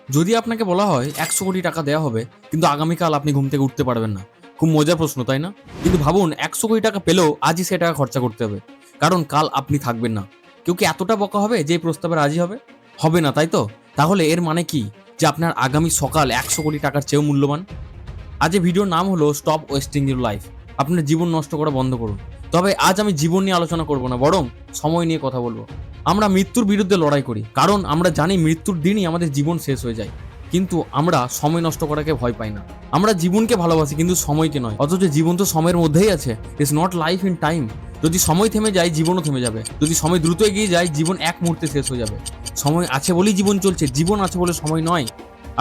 যদি আপনাকে বলা হয় 100 কোটি টাকা দেওয়া হবে, কিন্তু আগামীকাল আপনি ঘুম থেকে উঠতে পারবেন না, খুব মজার প্রশ্ন তাই না? কিন্তু ভাবুন, 100 কোটি টাকা পেলেও আজই সে টাকা খরচা করতে হবে, কারণ কাল আপনি থাকবেন না। কেউ কি এতটা বোকা হবে যে এই প্রস্তাবে রাজি হবে? হবে না, তাই তো? তাহলে এর মানে কি, যে আপনার আগামী সকাল 100 কোটি টাকার চেয়েও মূল্যবান? আজ এই ভিডিওর নাম হলো স্টপ ওয়েস্টিং ইউর লাইফ। আপনার জীবন নষ্ট করা বন্ধ করুন। তবে আজ আমি জীবন নিয়ে আলোচনা করব না, বরং সময় নিয়ে কথা বলবো। আমরা মৃত্যুর বিরুদ্ধে লড়াই করি, কারণ আমরা জানি মৃত্যুর দিনই আমাদের জীবন শেষ হয়ে যায়। কিন্তু আমরা সময় নষ্ট করাকে ভয় পাই না। আমরা জীবনকে ভালোবাসি, কিন্তু সময়কে নয়। অথচ জীবন তো সময়ের মধ্যেই আছে। It's not life in time. যদি সময় থেমে যায়, জীবনও থেমে যাবে। যদি সময় দ্রুত এগিয়ে যায়, জীবন এক মুহূর্তে শেষ হয়ে যাবে। সময় আছে বলেই জীবন চলছে, জীবন আছে বলে সময় নয়।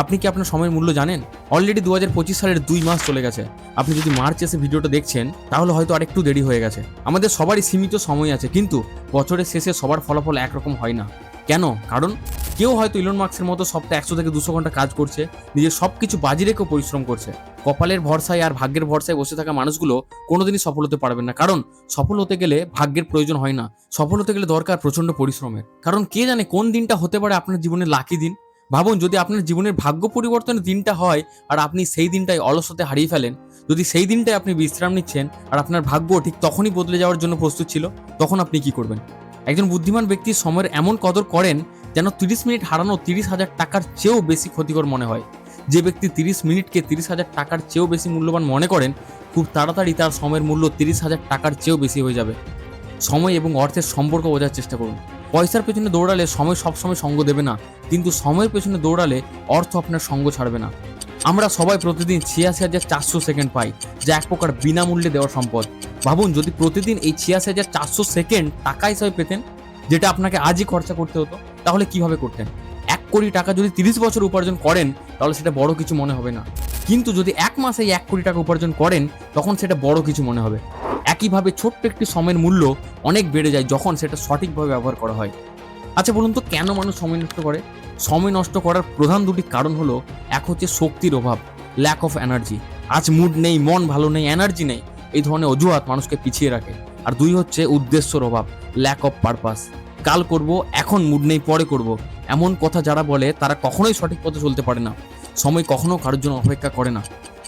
আপনি কি আপনার সময়ের মূল্য জানেন? অলরেডি 2025 সালের 2 মাস চলে গেছে। আপনি যদি মার্চ এসে ভিডিওটা দেখছেন, তাহলে হয়তো আরেকটু দেরি হয়ে গেছে। আমাদের সবারই সীমিত সময় আছে, কিন্তু বছরের শেষে সবার ফলাফল একরকম হয় না। কেন? কারণ কেউ হয়তো ইলন মাস্কের মতো সপ্তাহে 100 থেকে 200 ঘন্টা কাজ করছে, নিজের সবকিছু বাজি রেখেও পরিশ্রম করছে। কপালের ভরসায় আর ভাগ্যের ভরসায় বসে থাকা মানুষগুলো কোনোদিনই সফল হতে পারবেন না, কারণ সফল হতে গেলে ভাগ্যের প্রয়োজন হয় না। সফল হতে গেলে দরকার প্রচন্ড পরিশ্রমের। কারণ কে জানে কোন দিনটা হতে পারে আপনার জীবনের লাকি দিন। ভাবুন, যদি আপনার জীবনের ভাগ্য পরিবর্তনের দিনটা হয় আর আপনি সেই দিনটাই অলসতে হারিয়ে ফেলেন, যদি সেই দিনটায় আপনি বিশ্রাম নিচ্ছেন আর আপনার ভাগ্য ঠিক তখনই বদলে যাওয়ার জন্য প্রস্তুত ছিল, তখন আপনি কি করবেন? একজন বুদ্ধিমান ব্যক্তি সময়ের এমন কদর করেন যেন 30 মিনিট হারানো 30,000 টাকার চেয়েও বেশি ক্ষতিকর মনে হয়। যে ব্যক্তি 30 মিনিটকে 30,000 টাকার চেয়েও বেশি মূল্যবান মনে করেন, খুব তাড়াতাড়ি তার সময়ের মূল্য 30,000 টাকার চেয়েও বেশি হয়ে যাবে। সময় এবং অর্থের সম্পর্ক বোঝার চেষ্টা করুন। পয়সার পেছনে দৌড়ালে সময় সবসময় সঙ্গ দেবে না, কিন্তু সময়ের পেছনে দৌড়ালে অর্থ আপনার সঙ্গ ছাড়বে না। আমরা সবাই প্রতিদিন 86,400 সেকেন্ড পাই, যা এক প্রকার বিনামূল্যে দেওয়া সম্পদ। ভাবুন, যদি প্রতিদিন এই 86,400 সেকেন্ড টাকা হিসাবে পেতেন, যেটা আপনাকে আজই খরচা করতে হতো, তাহলে কিভাবে করতেন? 1 কোটি টাকা যদি 30 বছর উপার্জন করেন, তাহলে সেটা বড় কিছু মনে হবে না। কিন্তু যদি এক মাসে 1 কোটি টাকা উপার্জন করেন, তখন সেটা বড় কিছু মনে হবে। একইভাবে ছোট্ট একটি সময়ের মূল্য অনেক বেড়ে যায় যখন সেটা সঠিকভাবে ব্যবহার করা হয়। আচ্ছা বলুন তো, কেন মানুষ সময় নষ্ট করে? সময় নষ্ট করার প্রধান দুটি কারণ হলো, এক হচ্ছে শক্তির অভাব, ল্যাক অফ এনার্জি। আজ মুড নেই, মন ভালো নেই, এনার্জি নেই, এই ধরনের অজুহাত মানুষকে পিছিয়ে রাখে। আর 2 হচ্ছে উদ্দেশ্যর অভাব, ল্যাক অফ পারপাস। কাল করব, এখন মুড নেই, পরে করব, এমন কথা যারা বলে তারা কখনোই সঠিক পথে চলতে পারে না। সময় কখনো কারোর জন্য অপেক্ষা করে না।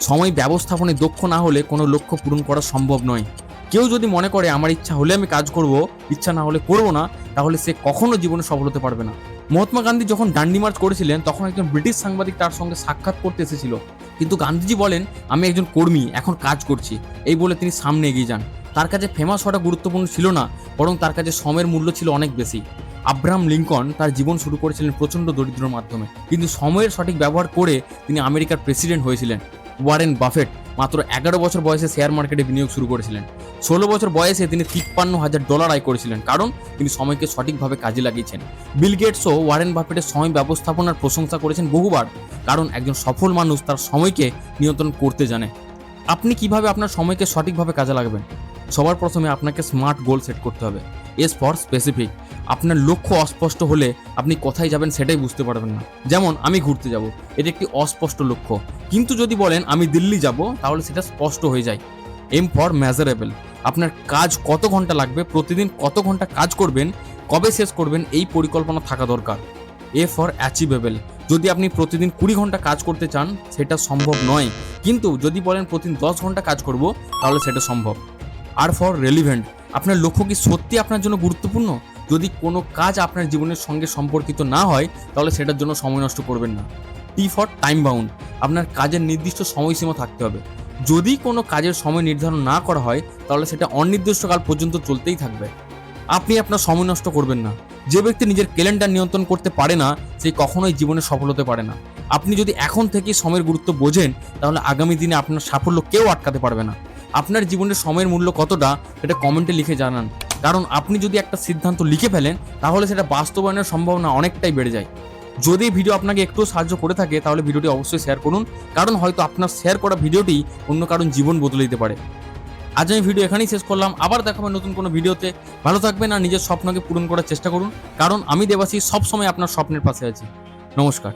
সময় ব্যবস্থাপনায় দক্ষ না হলে কোনো লক্ষ্য পূরণ করা সম্ভব নয়। কেউ যদি মনে করে আমার ইচ্ছা হলে আমি কাজ করব, ইচ্ছা না হলে করব না, তাহলে সে কখনো জীবনে সফল হতে পারবে না। মহাত্মা গান্ধী যখন ডান্ডি মার্চ করেছিলেন, তখন একজন ব্রিটিশ সাংবাদিক তার সঙ্গে সাক্ষাৎ করতে এসেছিল। কিন্তু গান্ধীজি বলেন, আমি একজন কর্মী, এখন কাজ করছি, এই বলে তিনি সামনে এগিয়ে যান। তার কাছে ফেমাস হওয়াটা গুরুত্বপূর্ণ ছিল না, বরং তার কাছে সময়ের মূল্য ছিল অনেক বেশি। আব্রাহাম লিঙ্কন তার জীবন শুরু করেছিলেন প্রচন্ড দরিদ্রের মাধ্যমে, কিন্তু সময়ের সঠিক ব্যবহার করে তিনি আমেরিকার প্রেসিডেন্ট হয়েছিলেন। ওয়ারেন বাফেট মাত্র 11 বছর বয়সে শেয়ার মার্কেটে বিনিয়োগ শুরু করেছিলেন। 16 বছর বয়সে তিনি $53,000 আয় করেছিলেন, কারণ তিনি সময়কে সঠিকভাবে কাজে লাগিয়েছেন। বিল গেটসও ওয়ারেন বাফেটের সময় ব্যবস্থাপনার প্রশংসা করেছেন বহুবার, কারণ একজন সফল মানুষ তার সময়কে নিয়ন্ত্রণ করতে জানে। আপনি কিভাবে আপনার সময়কে সঠিকভাবে কাজে লাগাবেন? সবার প্রথমে আপনাকে স্মার্ট গোল সেট করতে হবে। S for specific. আপনার লক্ষ্য অস্পষ্ট হলে আপনি কোথায় যাবেন সেটাই বুঝতে পারবেন না। যেমন আমি ঘুরতে যাব, এটা একটি অস্পষ্ট লক্ষ্য। কিন্তু যদি বলেন আমি দিল্লি যাব, তাহলে সেটা স্পষ্ট হয়ে যায়। M for measurable. আপনার কাজ কত ঘন্টা লাগবে, প্রতিদিন কত ঘন্টা কাজ করবেন, কবে শেষ করবেন, এই পরিকল্পনা থাকা দরকার। A for achievable. যদি আপনি প্রতিদিন 20 ঘন্টা কাজ করতে চান, সেটা সম্ভব নয়। কিন্তু যদি বলেন প্রতিদিন 10 ঘন্টা কাজ করব, তাহলে সেটা সম্ভব। আর ফর রেলিভেন্ট। আপনার লক্ষ্য কি সত্যি আপনার জন্য গুরুত্বপূর্ণ? যদি কোনো কাজ আপনার জীবনের সঙ্গে সম্পর্কিত না হয়, তাহলে সেটার জন্য সময় নষ্ট করবেন না। T for time bound. আপনার কাজের নির্দিষ্ট সময়সীমা থাকতে হবে। যদি কোনো কাজের সময় নির্ধারণ না করা হয়, তাহলে সেটা অনির্দিষ্টকাল পর্যন্ত চলতেই থাকবে। আপনি আপনার সময় নষ্ট করবেন না। যে ব্যক্তি নিজের ক্যালেন্ডার নিয়ন্ত্রণ করতে পারে না, সে কখনোই জীবনে সফল হতে পারে না। আপনি যদি এখন থেকেই সময়ের গুরুত্ব বোঝেন, তাহলে আগামী দিনে আপনার সাফল্য কেউ আটকাতে পারবে না। আপনার জীবনের সময়ের মূল্য কতটা, সেটা কমেন্টে লিখে জানান, কারণ আপনি যদি একটা সিদ্ধান্ত লিখে ফেলেন, তাহলে সেটা বাস্তবায়নের সম্ভাবনা অনেকটাই বেড়ে যায়। যদি ভিডিও আপনাকে একটু সাহায্য করে থাকে, তাহলে ভিডিওটি অবশ্যই শেয়ার করুন, কারণ হয়তো আপনার শেয়ার করা ভিডিওটি অন্য কারণ জীবন বদলে দিতে পারে। আজ আমি ভিডিও এখানেই শেষ করলাম। আবার দেখাবেন নতুন কোনো ভিডিওতে। ভালো থাকবেন আর নিজের স্বপ্নকে পূরণ করার চেষ্টা করুন, কারণ আমি দেবাশীষ সবসময় আপনার স্বপ্নের পাশে আছি। নমস্কার।